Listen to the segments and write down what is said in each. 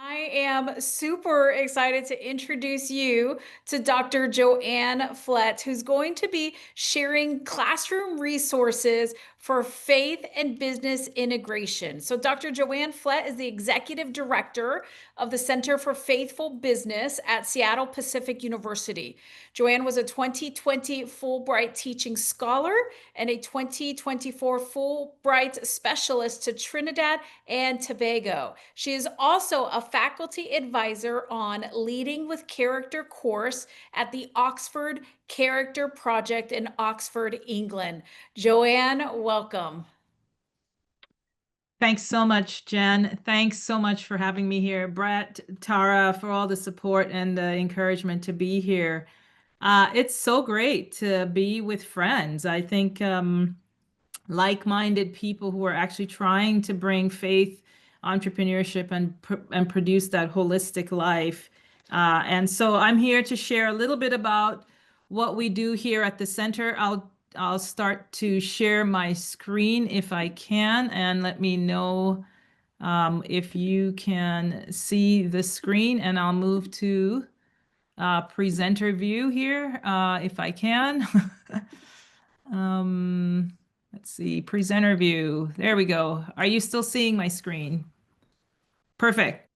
I am super excited to introduce you to Dr. JoAnn Flett, who's going to be sharing classroom resources for faith and business integration. So, Dr. JoAnn Flett is the executive director of the Center for Faithful Business at Seattle Pacific University. JoAnn was a 2020 Fulbright Teaching Scholar and a 2024 Fulbright Specialist to Trinidad and Tobago. She is also a faculty advisor on Leading with Character course at the Oxford Character Project in Oxford, England. JoAnn, welcome. Thanks so much, Jen. Thanks so much for having me here. Brett, Tara, for all the support and the encouragement to be here. It's so great to be with friends. I think like-minded people who are actually trying to bring faith, entrepreneurship, and produce that holistic life. And so I'm here to share a little bit about what we do here at the center. I'll start to share my screen if I can, and let me know if you can see the screen, and I'll move to presenter view here if I can. Let's see, presenter view. There we go. Are you still seeing my screen? Perfect.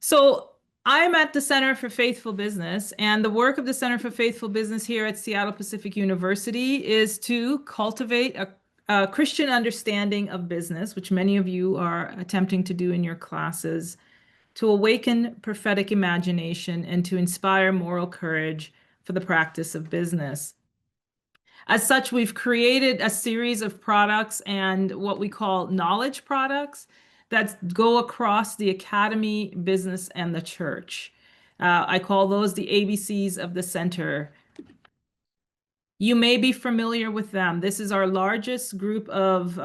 So I'm at the Center for Faithful Business, and the work of the Center for Faithful Business here at Seattle Pacific University is to cultivate a Christian understanding of business, which many of you are attempting to do in your classes, to awaken prophetic imagination, and to inspire moral courage for the practice of business. As such, we've created a series of products and what we call knowledge products that go across the academy, business, and the church. I call those the ABCs of the center. You may be familiar with them. This is our largest group of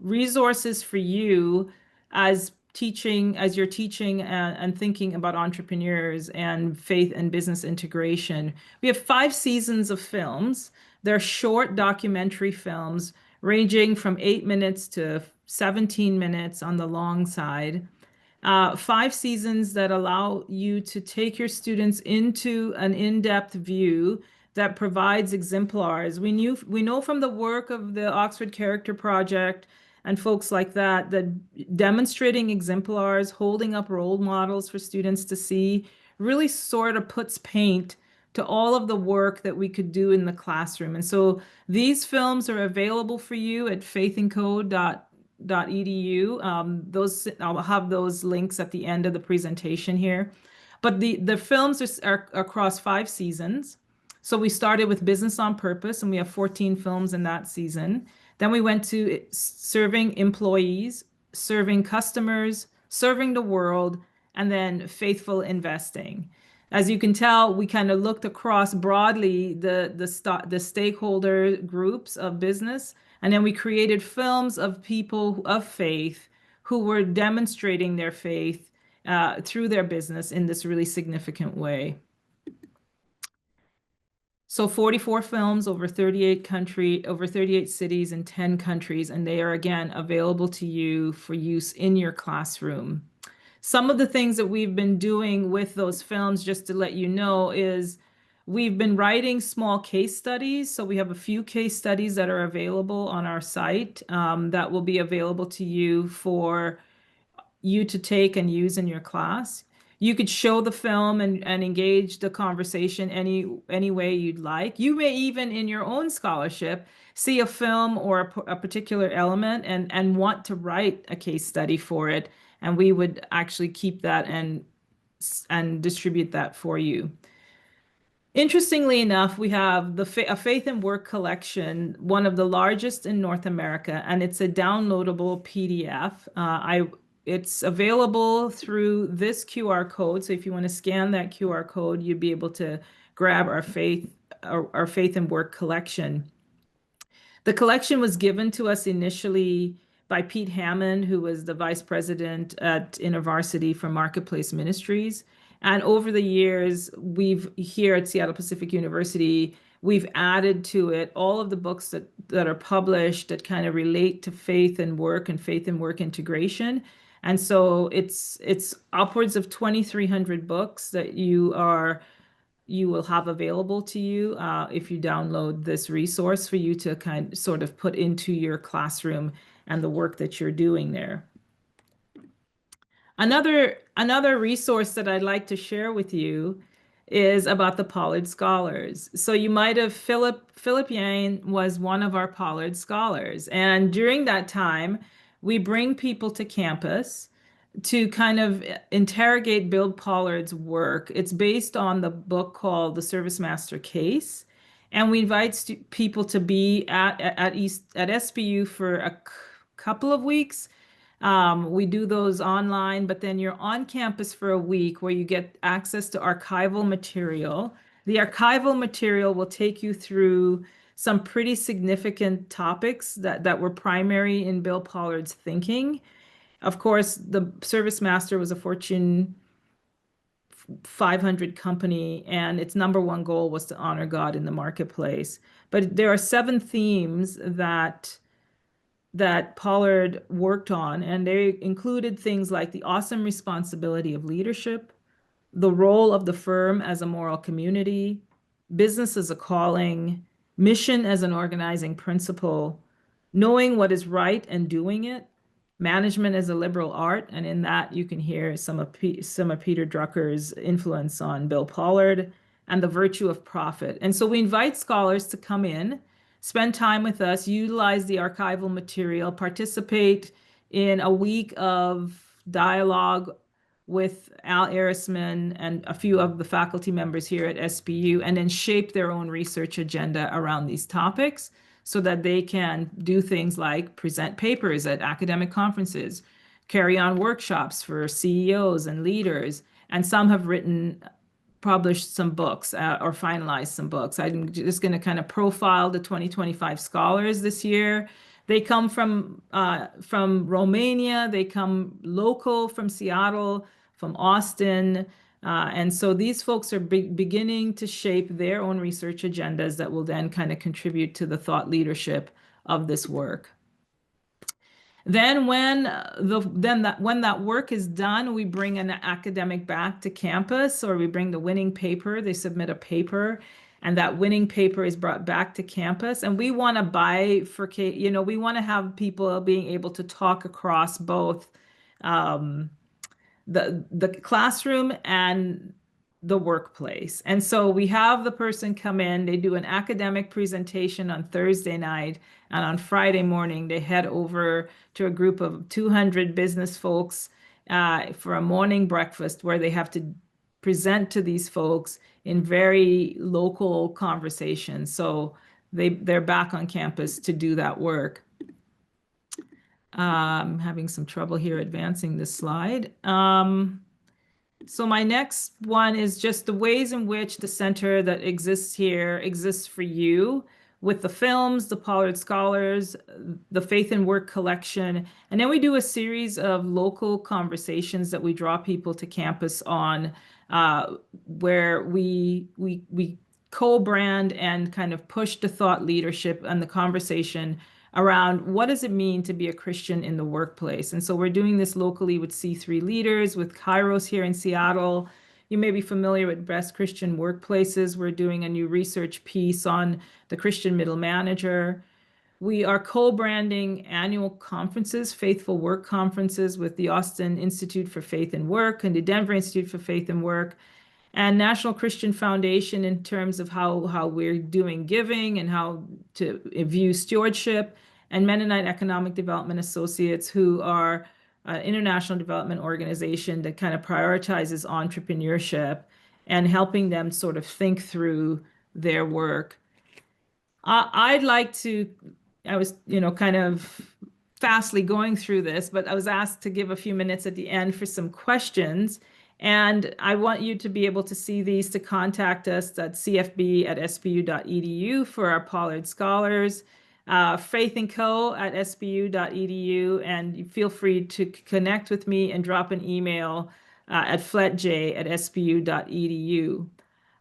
resources for you as you're teaching and thinking about entrepreneurs and faith and business integration. We have 5 seasons of films. They're short documentary films ranging from 8 minutes to 17 minutes on the long side. 5 seasons that allow you to take your students into an in-depth view that provides exemplars. We know from the work of the Oxford Character Project and folks like that, that demonstrating exemplars, holding up role models for students to see, really sort of puts paint to all of the work that we could do in the classroom. And so these films are available for you at faithandco.edu. I'll have those links at the end of the presentation here. But the films are across 5 seasons. So we started with Business on Purpose, and we have 14 films in that season. Then we went to serving employees, serving customers, serving the world, and then faithful investing. As you can tell, we kind of looked across broadly the stakeholder groups of business, and then we created films of people of faith who were demonstrating their faith through their business in this really significant way. So 44 films over 38 cities in 10 countries, and they are again available to you for use in your classroom. Some of the things that we've been doing with those films, just to let you know, is we've been writing small case studies. So we have a few case studies that are available on our site that will be available to you for you to take and use in your class. You could show the film and engage the conversation any way you'd like. You may even in your own scholarship see a film or a particular element and want to write a case study for it. And we would actually keep that and distribute that for you. Interestingly enough, we have a Faith and Work collection, one of the largest in North America, and it's a downloadable PDF. It's available through this QR code. So if you want to scan that QR code, you'd be able to grab our Faith and Work collection. The collection was given to us initially by Pete Hammond, who was the vice president at InterVarsity for Marketplace Ministries. And over the years, here at Seattle Pacific University, we've added to it all of the books that are published that kind of relate to faith and work integration. And so it's upwards of 2,300 books that you will have available to you if you download this resource for you to sort of put into your classroom and the work that you're doing there. Another resource that I'd like to share with you is about the Pollard Scholars. So you might have Philip Yang was one of our Pollard Scholars, and during that time, we bring people to campus to kind of interrogate Bill Pollard's work. It's based on the book called The Service Master Case, and we invite people to be at SBU for a couple of weeks. We do those online, but then you're on campus for a week where you get access to archival material. The archival material will take you through some pretty significant topics that were primary in Bill Pollard's thinking. Of course, the Service Master was a Fortune 500 company, and its number one goal was to honor God in the marketplace. But there are 7 themes that Pollard worked on, and they included things like the awesome responsibility of leadership, the role of the firm as a moral community, business as a calling, mission as an organizing principle, knowing what is right and doing it, management as a liberal art, and in that you can hear some of Peter Drucker's influence on Bill Pollard, and the virtue of profit. And so we invite scholars to come in, spend time with us, utilize the archival material, participate in a week of dialogue with Al Arisman and a few of the faculty members here at SBU, and then shape their own research agenda around these topics so that they can do things like present papers at academic conferences, carry on workshops for CEOs and leaders, and some have published some books or finalized some books. I'm just going to kind of profile the 2025 scholars this year. They come from Romania. They come local from Seattle, from Austin. And so these folks are beginning to shape their own research agendas that will then kind of contribute to the thought leadership of this work. Then when that work is done, we bring an academic back to campus, or we bring the winning paper. They submit a paper, and that winning paper is brought back to campus. And we want to bifurcate, we want to have people being able to talk across both the classroom and the workplace. And so we have the person come in, they do an academic presentation on Thursday night, and on Friday morning, they head over to a group of 200 business folks for a morning breakfast where they have to present to these folks in very local conversations. So they're back on campus to do that work. I'm having some trouble here advancing this slide. So my next one is just the ways in which the center that exists here exists for you, with the films, the Pollard Scholars, the Faith and Work collection. And then we do a series of local conversations that we draw people to campus on, where we co-brand and kind of push the thought leadership and the conversation around what does it mean to be a Christian in the workplace. And so we're doing this locally with C3 leaders, with Kairos here in Seattle. You may be familiar with Best Christian Workplaces. We're doing a new research piece on the Christian middle manager. We are co-branding annual conferences, Faithful Work conferences, with the Austin Institute for Faith and Work and the Denver Institute for Faith and Work, and National Christian Foundation in terms of how we're doing giving and how to view stewardship, and Mennonite Economic Development Associates, who are an international development organization that kind of prioritizes entrepreneurship and helping them sort of think through their work. I'd like to, I was, kind of fastly going through this, but I was asked to give a few minutes at the end for some questions. And I want you to be able to see these, to contact us at cfb@sbu.edu for our Pollard Scholars, Faith & Co @sbu.edu, and feel free to connect with me and drop an email at fletj@sbu.edu.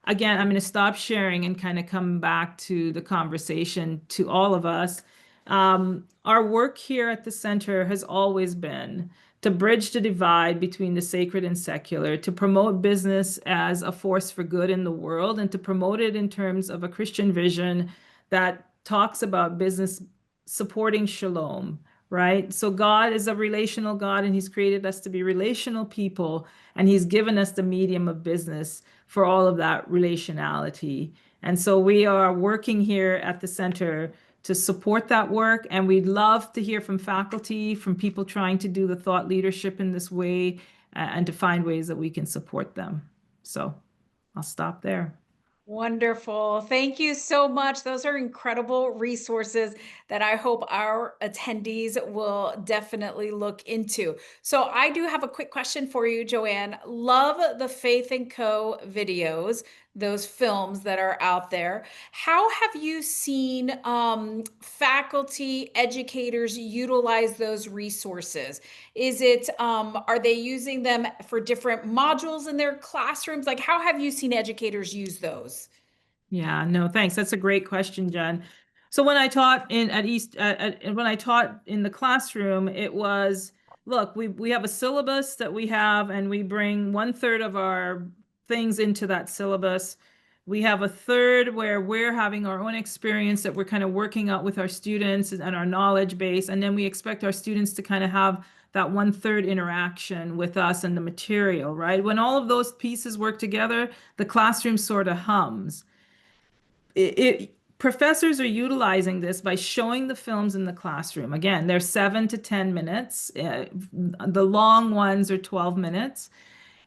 Again, I'm going to stop sharing and kind of come back to the conversation to all of us. Our work here at the center has always been to bridge the divide between the sacred and secular, to promote business as a force for good in the world, and to promote it in terms of a Christian vision that talks about business supporting shalom, right? So God is a relational God, and He's created us to be relational people, and He's given us the medium of business for all of that relationality. And so we are working here at the center to support that work. And we'd love to hear from faculty, from people trying to do the thought leadership in this way, and to find ways that we can support them. So I'll stop there. Wonderful. Thank you so much. Those are incredible resources that I hope our attendees will definitely look into. So I do have a quick question for you, JoAnn. Love the Faith and Co videos, those films that are out there. How have you seen faculty, educators utilize those resources? Is it, are they using them for different modules in their classrooms? Like, how have you seen educators use those? Yeah, no, thanks. That's a great question, Jen. So when I taught in at East, when I taught in the classroom, it was, look, we have a syllabus that we have, and we bring 1/3 of our things into that syllabus. We have a third where we're having our own experience that we're kind of working out with our students and our knowledge base, and then we expect our students to kind of have that 1/3 interaction with us and the material, right? When all of those pieces work together, the classroom sort of hums. Professors are utilizing this by showing the films in the classroom. Again, they're 7 to 10 minutes. The long ones are 12 minutes.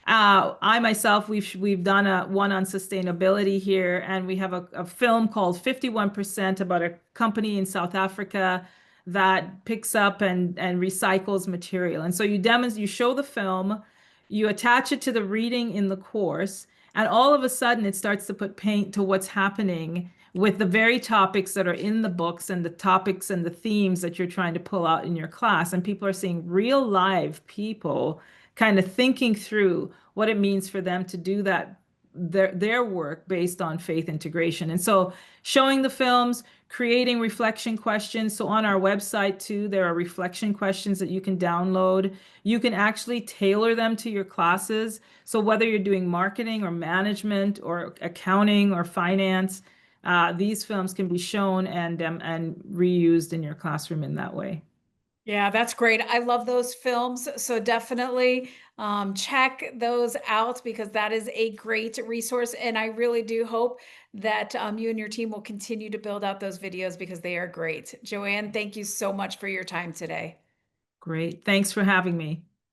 I myself, we've done a one on sustainability here, and we have a film called 51% about a company in South Africa that picks up and recycles material. And so you show the film, you attach it to the reading in the course, and all of a sudden it starts to put paint to what's happening with the very topics that are in the books and the topics and the themes that you're trying to pull out in your class. And people are seeing real live people kind of thinking through what it means for them to do that their work based on faith integration. And so showing the films, creating reflection questions. So on our website too, there are reflection questions that you can download. You can actually tailor them to your classes. So whether you're doing marketing or management or accounting or finance, these films can be shown and reused in your classroom in that way. Yeah, that's great. I love those films. So definitely check those out because that is a great resource. And I really do hope that you and your team will continue to build out those videos because they are great. JoAnn, thank you so much for your time today. Great. Thanks for having me.